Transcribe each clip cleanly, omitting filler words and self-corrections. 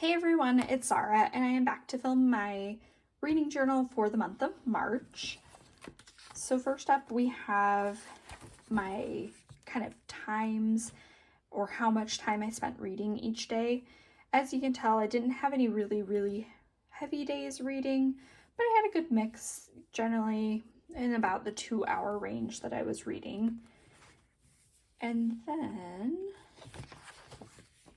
Hey everyone, it's Sarah, and I am back to film my reading journal for the month of March. So first up, we have my kind of times or how much time I spent reading each day. As you can tell, I didn't have any really heavy days reading, but I had a good mix, generally in about the 2-hour range that I was reading. And then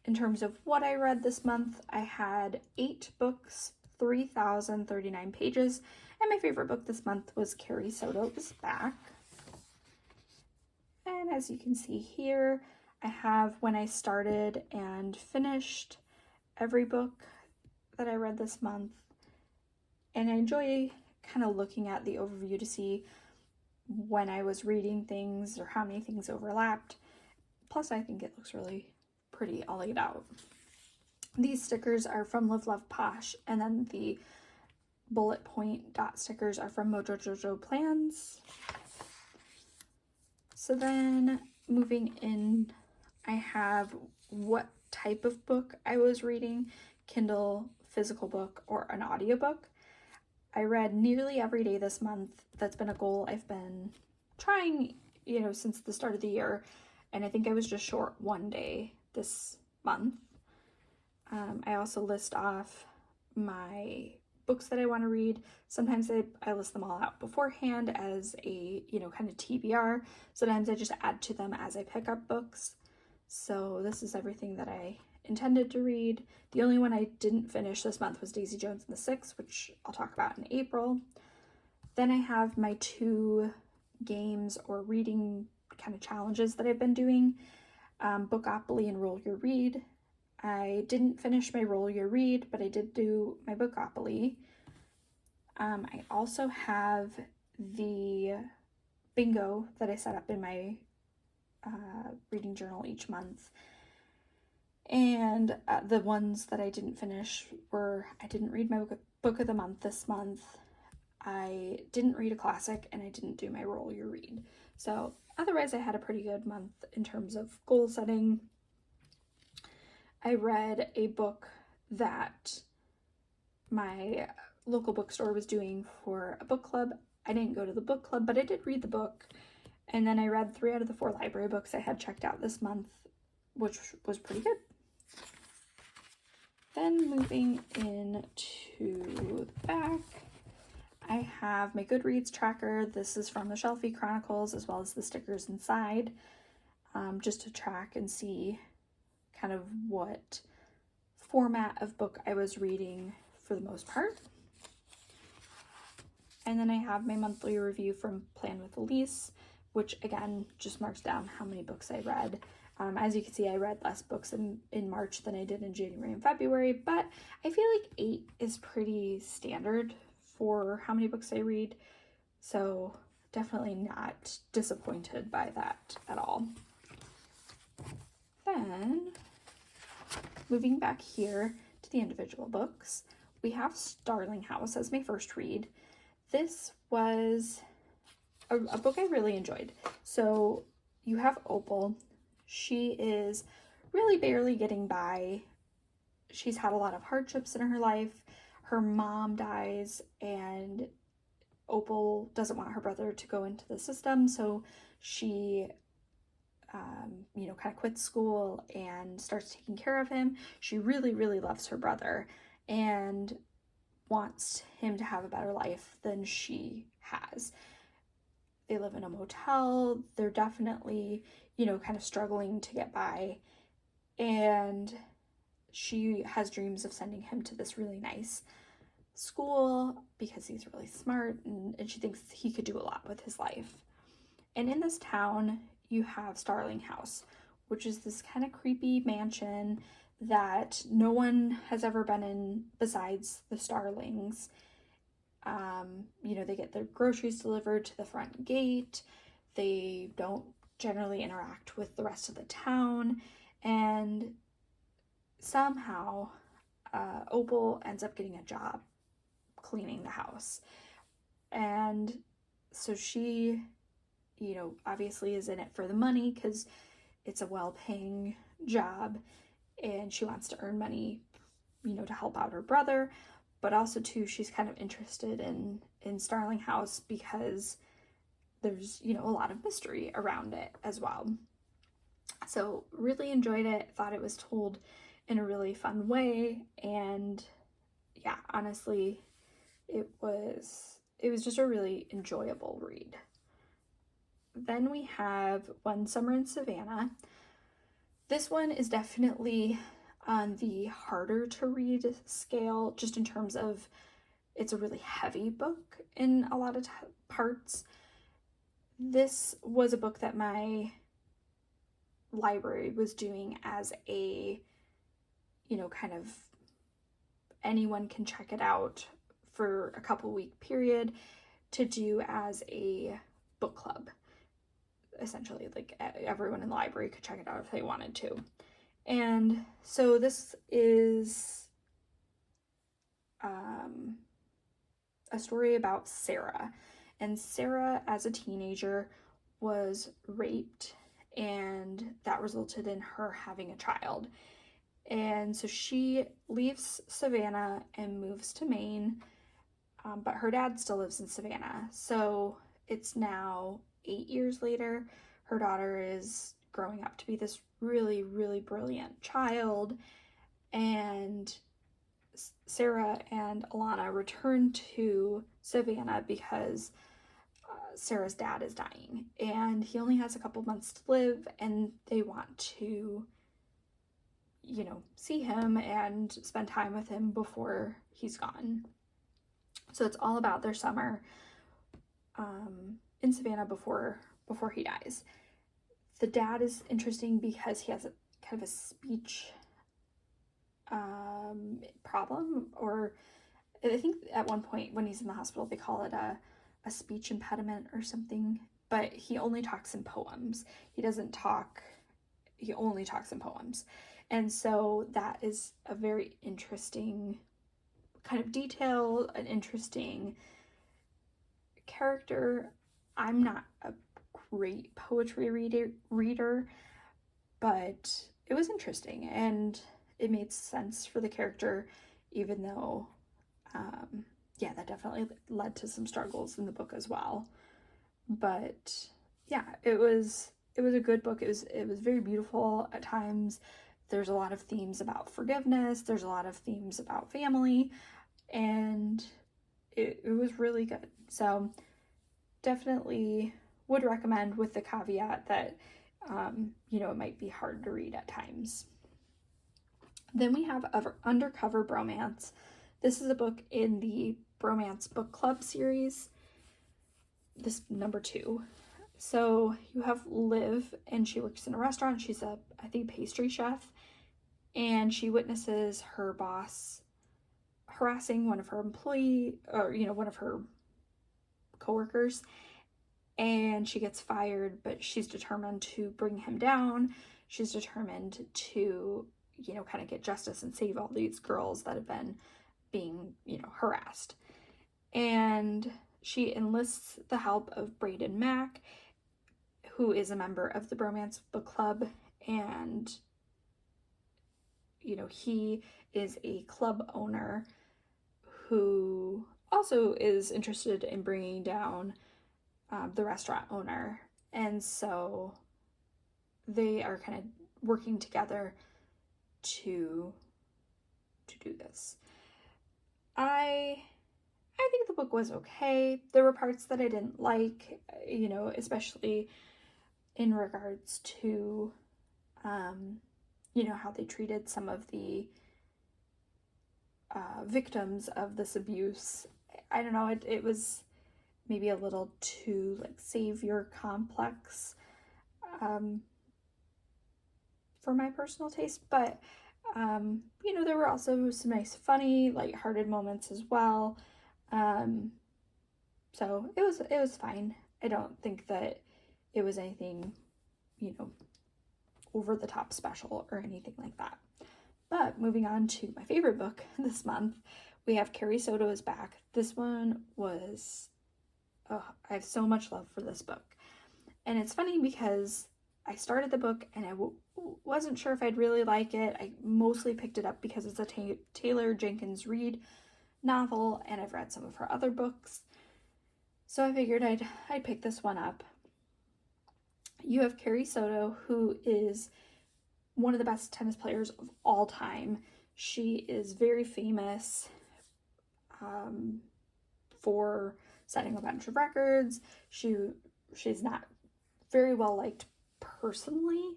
in terms of what I read this month, I had 8 books, 3,039 pages, and my favorite book this month was Carrie Soto's Back. And as you can see here, I have when I started and finished every book that I read this month, and I enjoy kind of looking at the overview to see when I was reading things or how many things overlapped. Plus, I think it looks really pretty all laid out. These stickers are from Live Love Posh, and then the bullet point dot stickers are from Mojo Jojo Plans. So then moving in, I have what type of book I was reading, Kindle, physical book, or an audiobook. I read nearly every day this month. That's been a goal I've been trying, since the start of the year, and I think I was just short one day this month. I also list off my books that I want to read. Sometimes I list them all out beforehand as a, kind of TBR. Sometimes I just add to them as I pick up books. So this is everything that I intended to read. The only one I didn't finish this month was Daisy Jones and the Six, which I'll talk about in April. Then I have my 2 games or reading kind of challenges that I've been doing. Bookopoly and Roll Your Read. I didn't finish my Roll Your Read, but I did do my Bookopoly. I also have the bingo that I set up in my reading journal each month. And the ones that I didn't finish were, I didn't read my book of the month this month, I didn't read a classic, and I didn't do my Roll Your Read. So otherwise, I had a pretty good month in terms of goal setting. I read a book that my local bookstore was doing for a book club. I didn't go to the book club, but I did read the book. And then I read 3 out of the 4 library books I had checked out this month, which was pretty good. Then moving into the back, I have my Goodreads tracker. This is from the Shelfie Chronicles, as well as the stickers inside, just to track and see kind of what format of book I was reading for the most part. And then I have my monthly review from Plan with Elise, which again just marks down how many books I read. As you can see, I read less books in March than I did in January and February, but I feel like 8 is pretty standard for how many books I read, so definitely not disappointed by that at all. Then, moving back here to the individual books, we have Starling House as my first read. This was a book I really enjoyed. So you have Opal. She is really barely getting by. She's had a lot of hardships in her life. Her mom dies, and Opal doesn't want her brother to go into the system, so she kind of quits school and starts taking care of him. She really loves her brother and wants him to have a better life than she has. They live in a motel. They're definitely, kind of struggling to get by. And she has dreams of sending him to this really nice school because he's really smart, and she thinks he could do a lot with his life. And in this town, you have Starling House, which is this kind of creepy mansion that no one has ever been in besides the Starlings. They get their groceries delivered to the front gate. They don't generally interact with the rest of the town. And somehow, Opal ends up getting a job cleaning the house. And so she, obviously is in it for the money because it's a well-paying job, and she wants to earn money, to help out her brother, but also too, she's kind of interested in Starling House because there's, a lot of mystery around it as well. So really enjoyed it, thought it was told in a really fun way, and yeah, honestly, it was just a really enjoyable read. Then we have One Summer in Savannah. This one is definitely on the harder to read scale, just in terms of it's a really heavy book in a lot of parts. This was a book that my library was doing as a, kind of anyone can check it out for a couple week period to do as a book club. Essentially, like everyone in the library could check it out if they wanted to. And so this is a story about Sarah. And Sarah, as a teenager, was raped, and that resulted in her having a child. And so she leaves Savannah and moves to Maine, but her dad still lives in Savannah. So it's now 8 years later. Her daughter is growing up to be this really, really brilliant child, and Sarah and Alana return to Savannah because Sarah's dad is dying, and he only has a couple months to live, and they want to, see him and spend time with him before he's gone. So it's all about their summer in Savannah before he dies. The dad is interesting because he has a kind of a speech problem, or I think at one point when he's in the hospital they call it a speech impediment or something, but he only talks in poems. He only talks in poems. And so that is a very interesting kind of detail, an interesting character. I'm not a great poetry reader, but it was interesting and it made sense for the character, even though that definitely led to some struggles in the book as well. But yeah, it was a good book. It was very beautiful at times. There's a lot of themes about forgiveness. There's a lot of themes about family, and it was really good. So definitely would recommend, with the caveat that it might be hard to read at times. Then we have Undercover Bromance. This is a book in the Bromance Book Club series. This number 2. So you have Liv, and she works in a restaurant. She's a, I think, pastry chef, and she witnesses her boss harassing one of her one of her coworkers, and she gets fired, but she's determined to bring him down. She's determined to, kind of get justice and save all these girls that have been being, harassed. And she enlists the help of Braden Mack, who is a member of the Bromance Book Club, and he is a club owner who also is interested in bringing down the restaurant owner. And so they are kind of working together to do this. I think the book was okay. There were parts that I didn't like, especially in regards to, how they treated some of the victims of this abuse. I don't know, it was maybe a little too, savior complex for my personal taste, but there were also some nice, funny, lighthearted moments as well. So it was fine. I don't think that it was anything, over the top special or anything like that. But moving on to my favorite book this month, we have Carrie Soto is Back. This one was, I have so much love for this book. And it's funny because I started the book and I wasn't sure if I'd really like it. I mostly picked it up because it's a Taylor Jenkins Reid novel, and I've read some of her other books. So I figured I'd pick this one up. You have Carrie Soto, who is one of the best tennis players of all time. She is very famous for setting a bunch of records. She's not very well liked personally.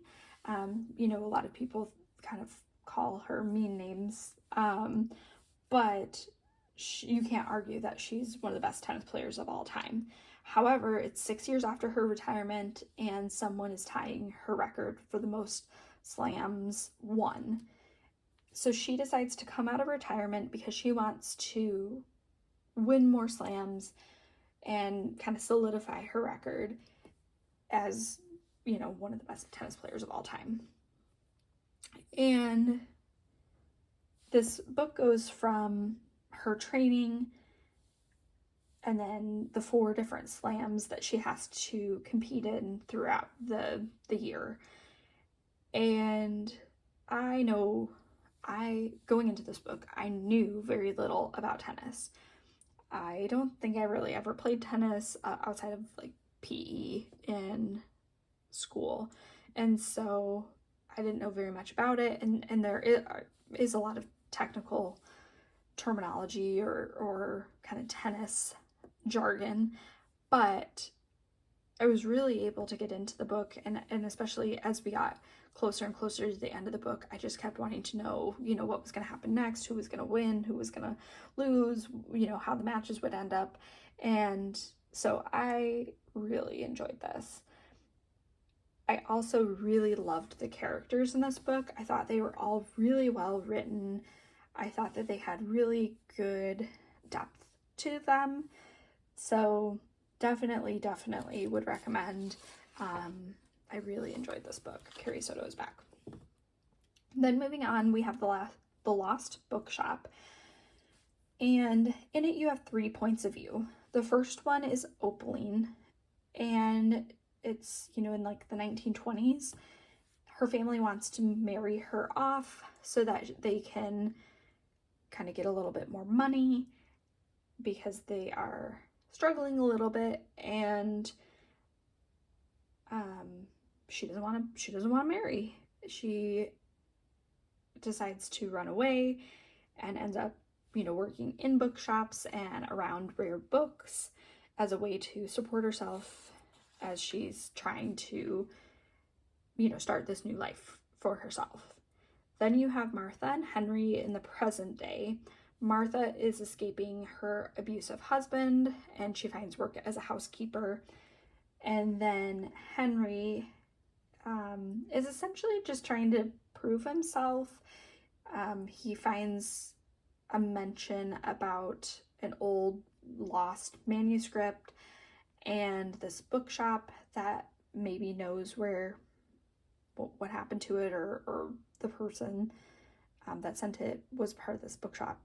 You know, a lot of people kind of call her mean names, but you can't argue that she's one of the best tennis players of all time. However, it's 6 years after her retirement, and someone is tying her record for the most slams won. So she decides to come out of retirement because she wants to win more slams and kind of solidify her record as, you know, one of the best tennis players of all time. And this book goes from her training and then the 4 different slams that she has to compete in throughout the year. And going into this book, I knew very little about tennis. I don't think I really ever played tennis outside of like PE in school. And so I didn't know very much about it. And there is a lot of technical terminology or kind of tennis jargon, but I was really able to get into the book, and especially as we got closer and closer to the end of the book, I just kept wanting to know, you know, what was going to happen next, who was going to win, who was going to lose, you know, how the matches would end up. And so I really enjoyed this. I also really loved the characters in this book. I thought they were all really well written. I thought that they had really good depth to them. So definitely would recommend. I really enjoyed this book. Carrie Soto is back. Then moving on, we have the Lost Bookshop. And in it you have 3 points of view. The first one is Opaline, and it's, you know, in like the 1920s. Her family wants to marry her off so that they can kind of get a little bit more money because they are struggling a little bit, and she doesn't want to marry. She decides to run away and ends up, you know, working in bookshops and around rare books as a way to support herself as she's trying to, you know, start this new life for herself. Then you have Martha and Henry in the present day. Martha is escaping her abusive husband, and she finds work as a housekeeper. And then Henry is essentially just trying to prove himself. He finds a mention about an old lost manuscript and this bookshop that maybe knows what happened to it, or the person that sent it was part of this bookshop.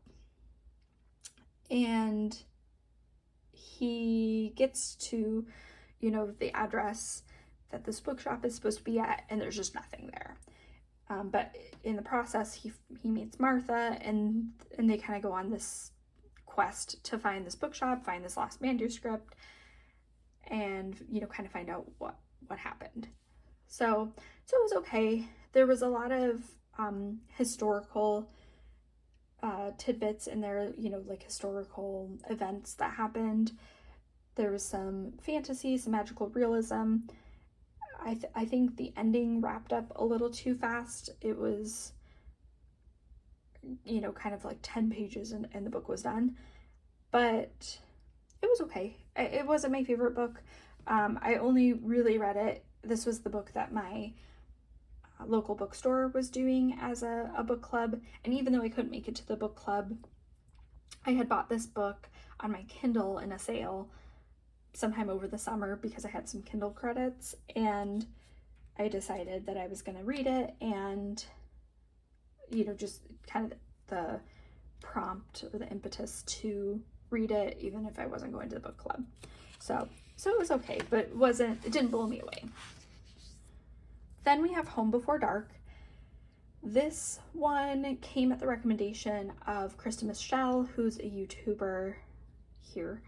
And he gets to, you know, the address that this bookshop is supposed to be at, and there's just nothing there. But in the process, he meets Martha, and they kind of go on this quest to find this bookshop, find this lost manuscript, and, you know, kind of find out what happened. So it was okay. There was a lot of historical tidbits in there, you know, like historical events that happened. There was some fantasy, some magical realism. I think the ending wrapped up a little too fast. It was, you know, kind of like 10 pages and the book was done. But it was okay. It wasn't my favorite book. I only really read it. This was the book that my local bookstore was doing as a book club. And even though I couldn't make it to the book club, I had bought this book on my Kindle in a sale sometime over the summer because I had some Kindle credits, and I decided that I was going to read it, and, you know, just kind of the prompt or the impetus to read it even if I wasn't going to the book club. So it was okay, but it didn't blow me away. Then we have Home Before Dark. This one came at the recommendation of Krista Michelle, who's a YouTuber here,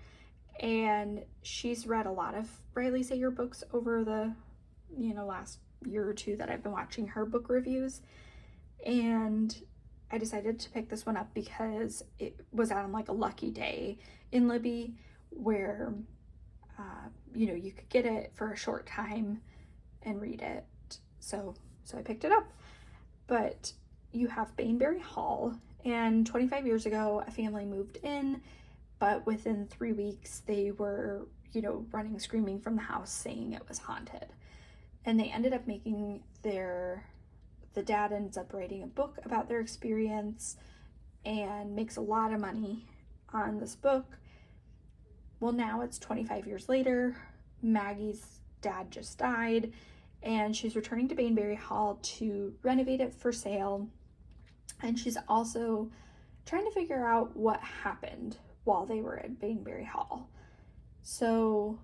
and she's read a lot of Riley Sager books over the last year or two that I've been watching her book reviews, and I decided to pick this one up because it was on like a lucky day in Libby where you could get it for a short time and read it. So I picked it up. But you have Bainbury Hall, and 25 years ago a family moved in, but within 3 weeks they were running screaming from the house saying it was haunted, and they ended up making the dad ends up writing a book about their experience and makes a lot of money on this book. Well, now it's 25 years later. Maggie's dad just died, and she's returning to Bainbury Hall to renovate it for sale. And she's also trying to figure out what happened while they were at Bainbury Hall. So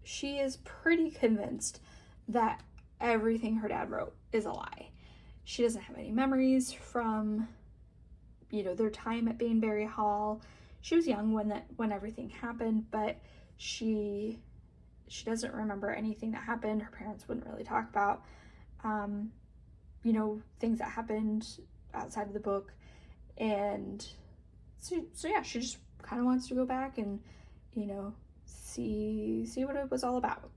she is pretty convinced that everything her dad wrote is a lie. She doesn't have any memories from, their time at Bainbury Hall. She was young when everything happened, but she doesn't remember anything that happened. Her parents wouldn't really talk about, things that happened outside of the book. And so yeah, she just kind of wants to go back and, see what it was all about.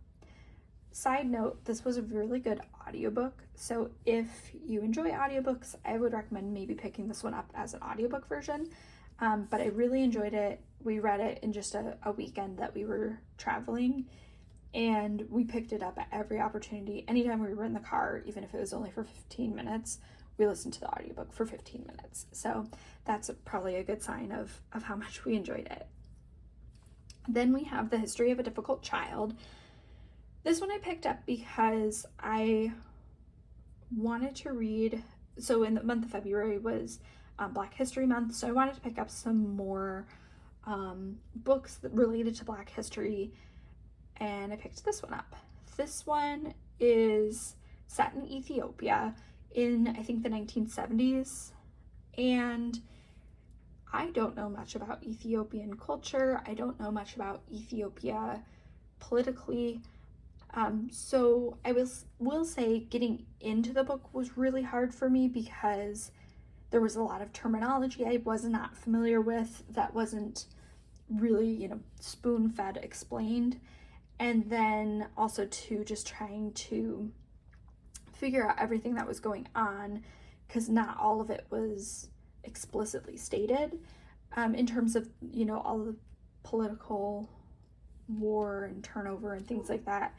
Side note, this was a really good audiobook. So if you enjoy audiobooks, I would recommend maybe picking this one up as an audiobook version. But I really enjoyed it. We read it in just a weekend that we were traveling, and we picked it up at every opportunity. Anytime we were in the car, even if it was only for 15 minutes, we listened to the audiobook for 15 minutes. So that's probably a good sign of how much we enjoyed it. Then we have The History of a Difficult Child. This one I picked up because I wanted to read, so in the month of February was Black History Month, so I wanted to pick up some more books that related to Black history, and I picked this one up. This one is set in Ethiopia in, I think, the 1970s, and I don't know much about Ethiopian culture. I don't know much about Ethiopia politically. So I will say getting into the book was really hard for me because there was a lot of terminology I was not familiar with that wasn't really, spoon-fed explained. And then also too, just trying to figure out everything that was going on, because not all of it was explicitly stated in terms of, all the political war and turnover and things like that.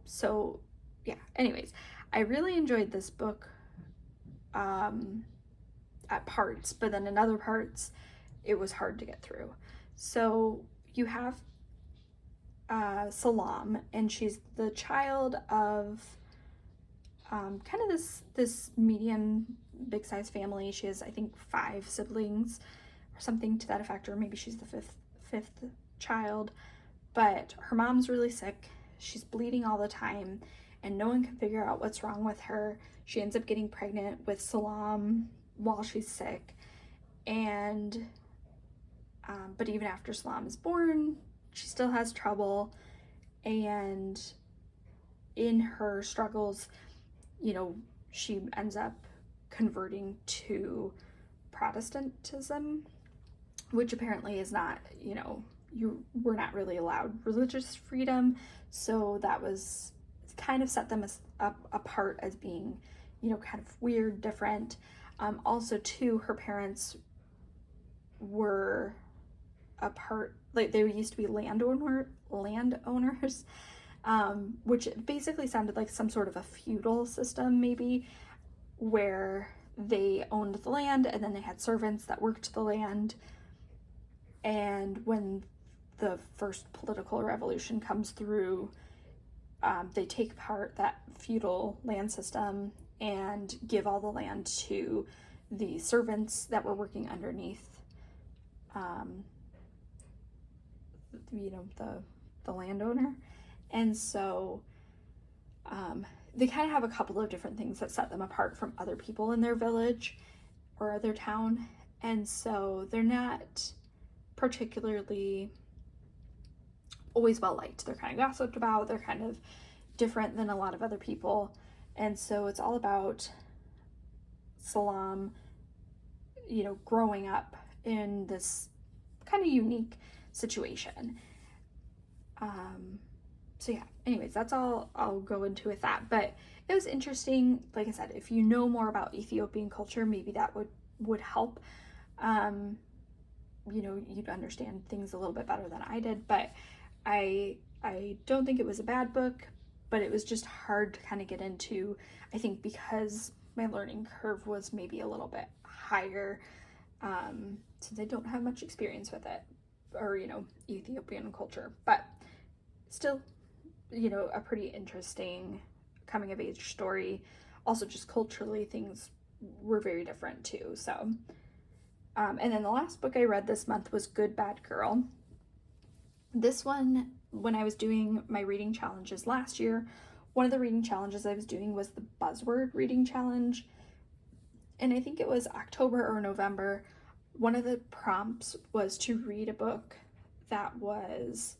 So yeah, anyways, I really enjoyed this book at parts, but then in other parts it was hard to get through. So you have Salam, and she's the child of kind of this medium big size family. She has, I think, 5 siblings or something to that effect, or maybe she's the fifth child. But her mom's really sick. She's bleeding all the time, and no one can figure out what's wrong with her. She ends up getting pregnant with Salam while she's sick, and but even after Salam is born, she still has trouble. And in her struggles, she ends up converting to Protestantism, which apparently is not, we're not really allowed religious freedom. So that was kind of set them apart as being, kind of weird, different. Also too, her parents were apart, like they used to be landowners, which basically sounded like some sort of a feudal system, maybe, where they owned the land and then they had servants that worked the land. And when the first political revolution comes through, they take apart that feudal land system and give all the land to the servants that were working underneath the landowner. And so They kind of have a couple of different things that set them apart from other people in their village or their town. And so they're not particularly always well liked. They're kind of gossiped about. They're kind of different than a lot of other people. And so it's all about Salam, growing up in this kind of unique situation. So yeah, anyways, that's all I'll go into with that. But it was interesting. Like I said, if you know more about Ethiopian culture, maybe that would help. You'd understand things a little bit better than I did. But I don't think it was a bad book, but it was just hard to kind of get into, I think, because my learning curve was maybe a little bit higher, since I don't have much experience with it, or, Ethiopian culture. But still, a pretty interesting coming of age story. Also, just culturally, things were very different too. So, and then the last book I read this month was Good Bad Girl. This one, when I was doing my reading challenges last year, one of the reading challenges I was doing was the buzzword reading challenge. And I think it was October or November. One of the prompts was to read a book that was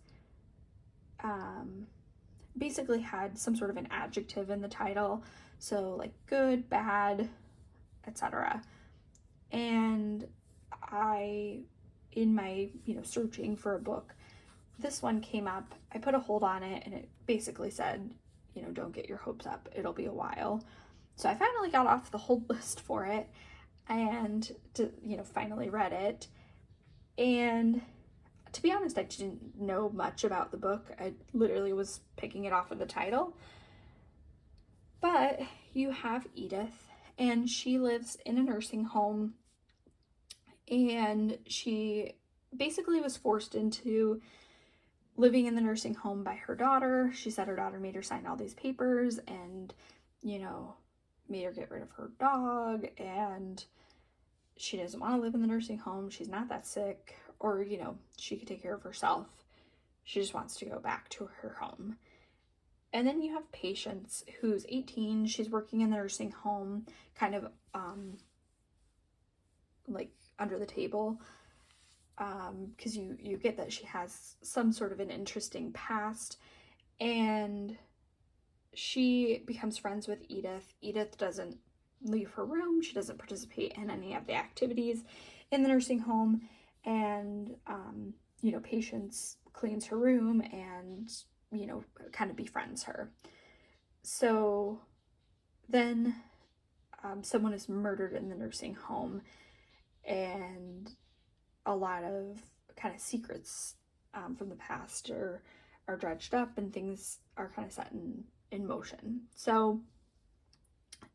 basically had some sort of an adjective in the title. So like good, bad, etc. And in my, searching for a book, this one came up. I put a hold on it and it basically said, don't get your hopes up. It'll be a while. So I finally got off the hold list for it and finally read it. And to be honest, I didn't know much about the book. I literally was picking it off of the title. But you have Edith, and she lives in a nursing home, and she basically was forced into living in the nursing home by her daughter. She said her daughter made her sign all these papers and, made her get rid of her dog, and she doesn't want to live in the nursing home. She's not that sick, or, she could take care of herself. She just wants to go back to her home. And then you have Patience, who's 18. She's working in the nursing home, kind of, like under the table, because you get that she has some sort of an interesting past, and she becomes friends with Edith. Edith doesn't leave her room. She doesn't participate in any of the activities in the nursing home, and Patience cleans her room and kind of befriends her. So then someone is murdered in the nursing home, and a lot of kind of secrets from the past are dredged up, and things are kind of set in motion. So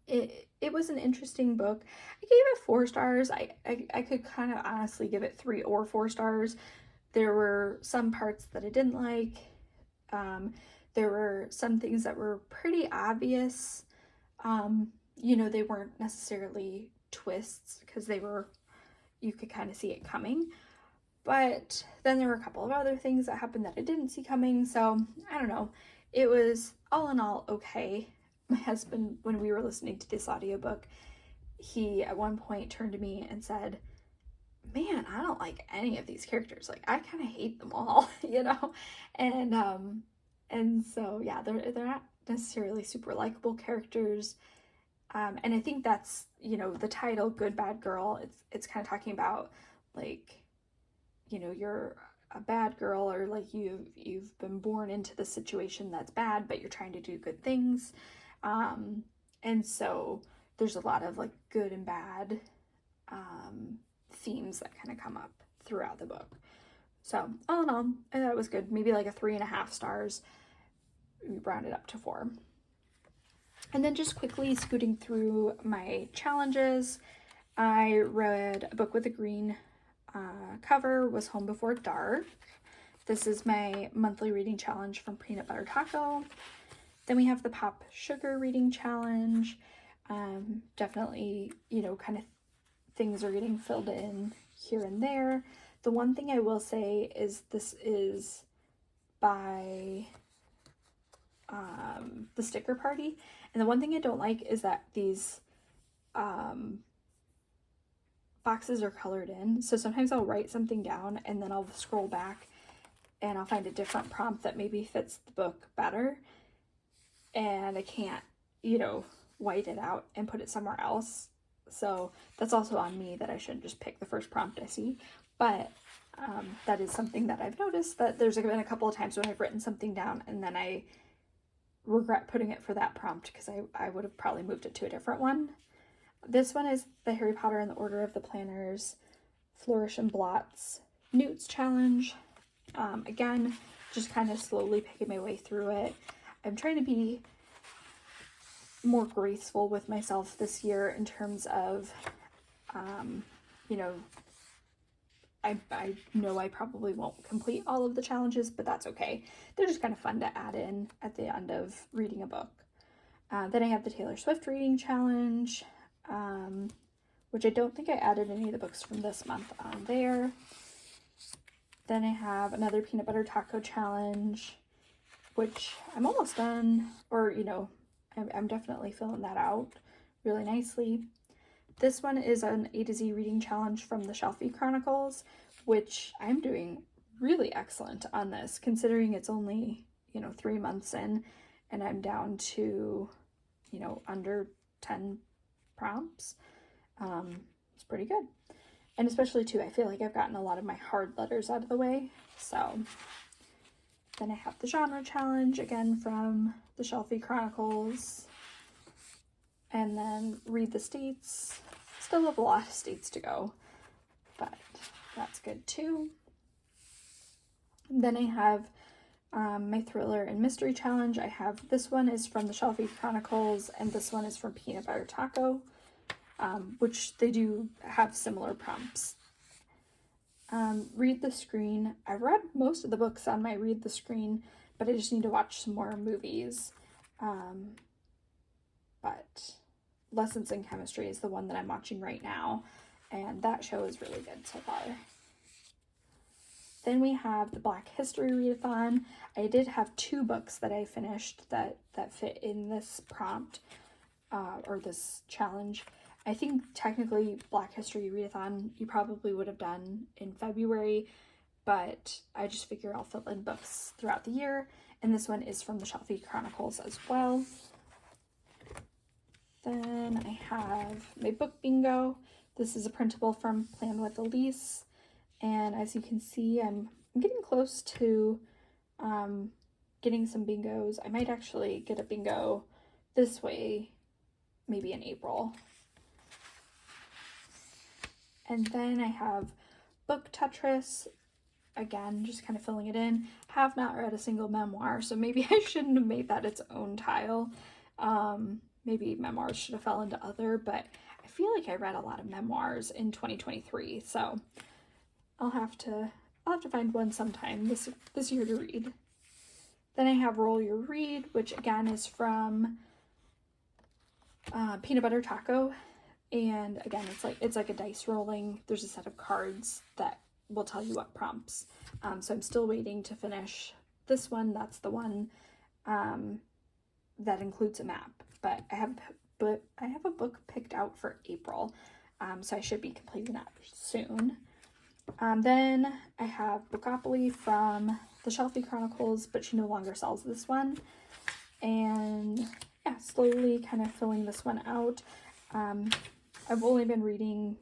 it was an interesting book. I gave it 4 stars. I could kind of honestly give it 3 or 4 stars. There were some parts that I didn't like. There were some things that were pretty obvious. They weren't necessarily twists, because you could kind of see it coming. But then there were a couple of other things that happened that I didn't see coming. So I don't know. It was all in all okay. My husband, when we were listening to this audiobook, he at one point turned to me and said, "Man, I don't like any of these characters. Like, I kind of hate them all," And so yeah, they're not necessarily super likable characters. And I think that's, the title Good Bad Girl, it's kind of talking about like, you're a bad girl, or like you've been born into the situation that's bad, but you're trying to do good things. And so there's a lot of like good and bad themes that kind of come up throughout the book. So all in all, I thought it was good. Maybe like a 3.5 stars. We rounded up to 4. And then just quickly scooting through my challenges, I read a book with a green cover, was Home Before Dark. This is my monthly reading challenge from Peanut Butter Taco. Then we have the Pop Sugar reading challenge. Definitely, kind of things are getting filled in here and there. The one thing I will say is this is by the sticker party. And the one thing I don't like is that these boxes are colored in. So sometimes I'll write something down and then I'll scroll back and I'll find a different prompt that maybe fits the book better. And I can't, you know, white it out and put it somewhere else. So that's also on me that I shouldn't just pick the first prompt I see. But that is something that I've noticed, that there's been a couple of times when I've written something down and then I regret putting it for that prompt because I would have probably moved it to a different one. This one is the Harry Potter and the Order of the Planners Flourish and Blots Newts Challenge. Again, just kind of slowly picking my way through it. I'm trying to be more graceful with myself this year in terms of, you know, I know I probably won't complete all of the challenges, but that's okay. They're just kind of fun to add in at the end of reading a book. Then I have the Taylor Swift reading challenge, which I don't think I added any of the books from this month on there. Then I have another peanut butter taco challenge, which I'm almost done, or, you know, I'm definitely filling that out really nicely. This one is an A to Z reading challenge from the Shelfie Chronicles, which I'm doing really excellent on this, considering it's only, you know, 3 months in, and I'm down to, you know, under 10 prompts. It's pretty good. And especially too, I feel like I've gotten a lot of my hard letters out of the way. So then I have the genre challenge again from the Shelfie Chronicles. And then read the states. Still have a lot of states to go, but that's good too. Then I have my thriller and mystery challenge. I have, this one is from the Shelfie Chronicles and this one is from Peanut Butter Taco, which they do have similar prompts. Read the Screen. I've read most of the books on my Read the Screen, but I just need to watch some more movies. But Lessons in Chemistry is the one that I'm watching right now, and that show is really good so far. Then we have the Black History Readathon. I did have 2 books that I finished that fit in this prompt, or this challenge. I think technically Black History Readathon you probably would have done in February, but I just figure I'll fill in books throughout the year, and this one is from the Shelfie Chronicles as well. Then I have my book bingo. This is a printable from Plan with Elise, and as you can see, I'm getting close to getting some bingos. I might actually get a bingo this way, maybe in April. And then I have Book Tetris, again, just kind of filling it in. Have not read a single memoir, so maybe I shouldn't have made that its own tile. Maybe memoirs should have fell into other, but I feel like I read a lot of memoirs in 2023, so I'll have to find one sometime this year to read. Then I have Roll Your Read, which again is from Peanut Butter Taco, and again it's like a dice rolling. There's a set of cards that will tell you what prompts. So I'm still waiting to finish this one. That's the one that includes a map. But I have a book picked out for April, so I should be completing that soon. Then I have Bookopoly from the Shelfie Chronicles, but she no longer sells this one. And yeah, slowly kind of filling this one out. I've only been reading,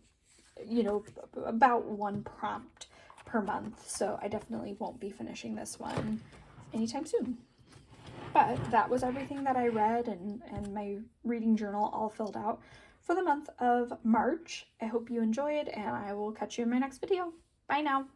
you know, about 1 prompt per month, so I definitely won't be finishing this one anytime soon. But that was everything that I read and my reading journal all filled out for the month of March. I hope you enjoyed, and I will catch you in my next video. Bye now.